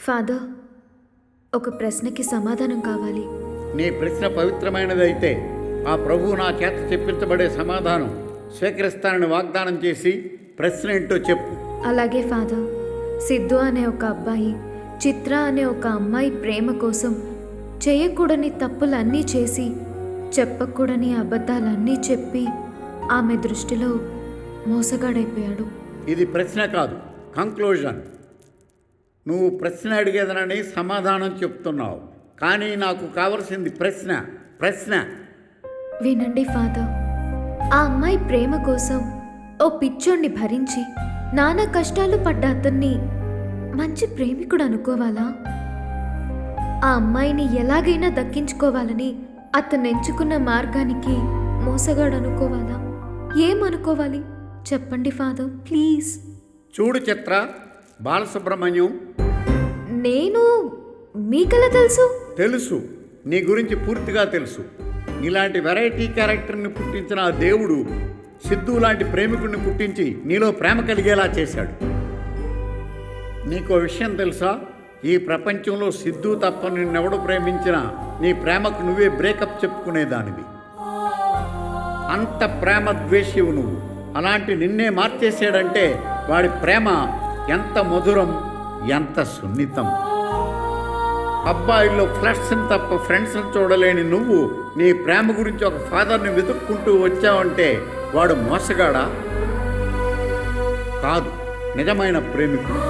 Father, ఒక ప్రశ్నకి సమాధానం కావాలి. నీ ప్రశ్న పవిత్రమైనదైతే ఆ ప్రభువు నా చేత చెప్పించబడే సమాధానం స్వీకరిస్తానని వాగ్దానం చేసి ప్రశ్న ఏంటో చెప్పు. అలాగే ఫాదర్, సిద్ధు అనే ఒక అబ్బాయి చిత్ర అనే ఒక అమ్మాయి ప్రేమ కోసం చేయకూడని తప్పులన్నీ చేసి చెప్పకూడని అబద్ధాలన్నీ చెప్పి ఆమె దృష్టిలో మోసగాడైపోయాడు. ఇది ప్రశ్న కాదు, కంక్లూజన్. నువ్వు ప్రశ్న అడిగేదనని సమాధానం చెప్తున్నావు, కానీ నాకు కావలసింది ప్రశ్న. ప్రశ్న వినండి ఫాదర్, ఆ అమ్మాయి ప్రేమ కోసం ఓ పిచ్చోణ్ణి భరించి నానా కష్టాలు పడ్డ అతన్ని మంచి ప్రేమికుడు అనుకోవాలా? ఆ అమ్మాయిని ఎలాగైనా దక్కించుకోవాలని అతను ఎంచుకున్న మార్గానికి మోసగాడు అనుకోవాలా? ఏమనుకోవాలి చెప్పండి ఫాదర్, ప్లీజ్. చూడు చిత్ర, బాలసుబ్రహ్మణ్యం, నేను మీకెలా తెలుసు? తెలుసు, నీ గురించి పూర్తిగా తెలుసు. ఇలాంటి వెరైటీ క్యారెక్టర్ని పుట్టించిన ఆ దేవుడు సిద్ధు లాంటి ప్రేమికుడిని పుట్టించి నీలో ప్రేమ కలిగేలా చేశాడు. నీకో విషయం తెలుసా? ఈ ప్రపంచంలో సిద్ధు తప్ప నిన్నెవడు ప్రేమించినా నీ ప్రేమకు నువ్వే బ్రేకప్ చెప్పుకునేదానివి. అంత ప్రేమ ద్వేషివు నువ్వు. అలాంటి నిన్నే మార్చేసాడంటే వాడి ప్రేమ ఎంత మధురం, ఎంత సున్నితం. అబ్బాయిల్లో ఫ్లష్ని తప్ప ఫ్రెండ్స్ని చూడలేని నువ్వు నీ ప్రేమ గురించి ఒక ఫాదర్ని వెతుక్కుంటూ వచ్చావంటే వాడు మోసగాడా? కాదు, నిజమైన ప్రేమికుడు.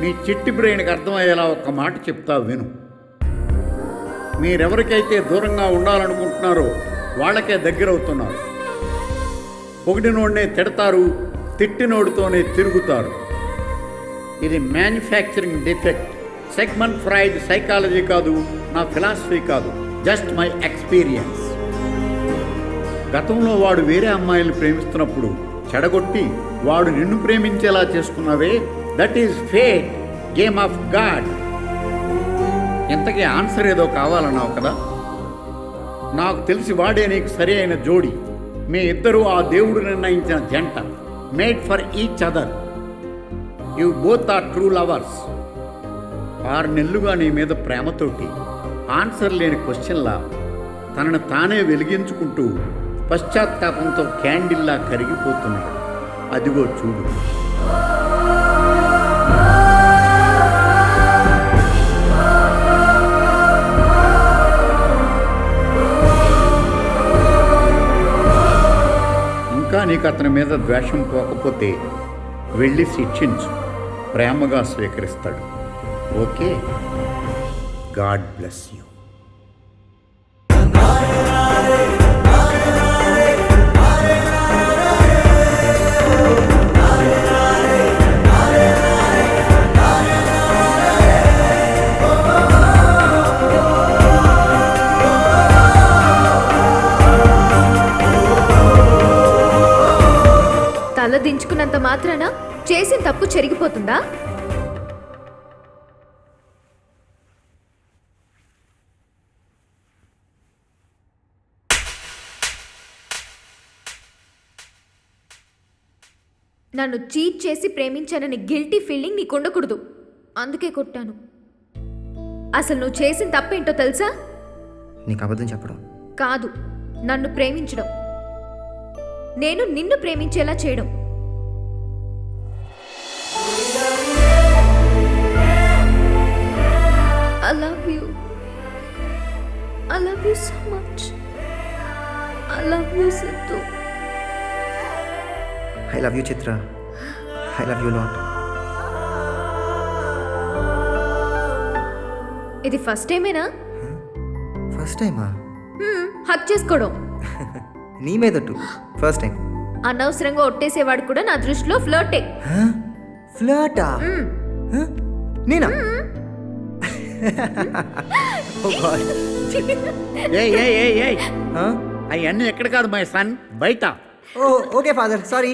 నీ చిట్టి బ్రెయిన్కి అర్థమయ్యేలా ఒక్క మాట చెప్తా విను. మీరెవరికైతే దూరంగా ఉండాలనుకుంటున్నారో వాళ్ళకే దగ్గరవుతున్నారు. పొగిడినోడినే తిడతారు, తిట్టినోడితోనే తిరుగుతారు. ఇది manufacturing defect. Segment Freud psychology కాదు, నా ఫిలాసఫీ కాదు, జస్ట్ మై ఎక్స్పీరియన్స్. గతంలో వాడు వేరే అమ్మాయిని ప్రేమిస్తున్నప్పుడు చెడగొట్టి వాడు నిన్ను ప్రేమించేలా చేసుకున్నావే, that is fate, game of God. ఇంతకీ ఆన్సర్ ఏదో కావాలన్నావు కదా? నాకు తెలిసి వాడే నీకు సరి అయిన జోడి. మీ ఇద్దరూ ఆ దేవుడు నిర్ణయించిన జంట, made for each other. You both are true lovers. 6 నెలలుగా నీ మీద ప్రేమతోటి ఆన్సర్ లేని క్వశ్చన్లా తనను తానే వెలిగించుకుంటూ పశ్చాత్తాపంతో క్యాండిల్లా కరిగిపోతున్నాడు. అదిగో చూడు. ఇంకా నీకు అతని మీద ద్వేషం పోకపోతే వెళ్ళి శిక్షించు, ప్రేమగా స్వీకరిస్తాడు. Okay, God bless you. తల దించుకున్నంత మాత్రాన చేసిన తప్పు చెరిగిపోతుందా? నన్ను చీట్ చేసి ప్రేమించానని గిల్టీ ఫీలింగ్ నీకు ఉండకూడదు, అందుకే కొట్టాను. అసలు నువ్వు చేసిన తప్పేంటో తెలుసా? నీకు అబద్ధం చెప్పడం కాదు, నన్ను ప్రేమించడం, నేను నిన్ను ప్రేమించేలా చేయడం. I love you. I love you so much. I love you, Sidhu. I love you Chitra. I love you lot. ఇది ఫస్ట్ టైమేనా? ఫస్ట్ టైమా? హక్ చేసుకోవడం నీ మీదట్టు ఫస్ట్ టైం. అనవసరంగా ఒట్టేసేవాడు కూడా నా దృష్టిలో ఫ్లర్టే. ఫ్లర్టా? నేనా? అవన్నీ ఎక్కడ కాదు మై సన్, బయట. Okay father, sorry.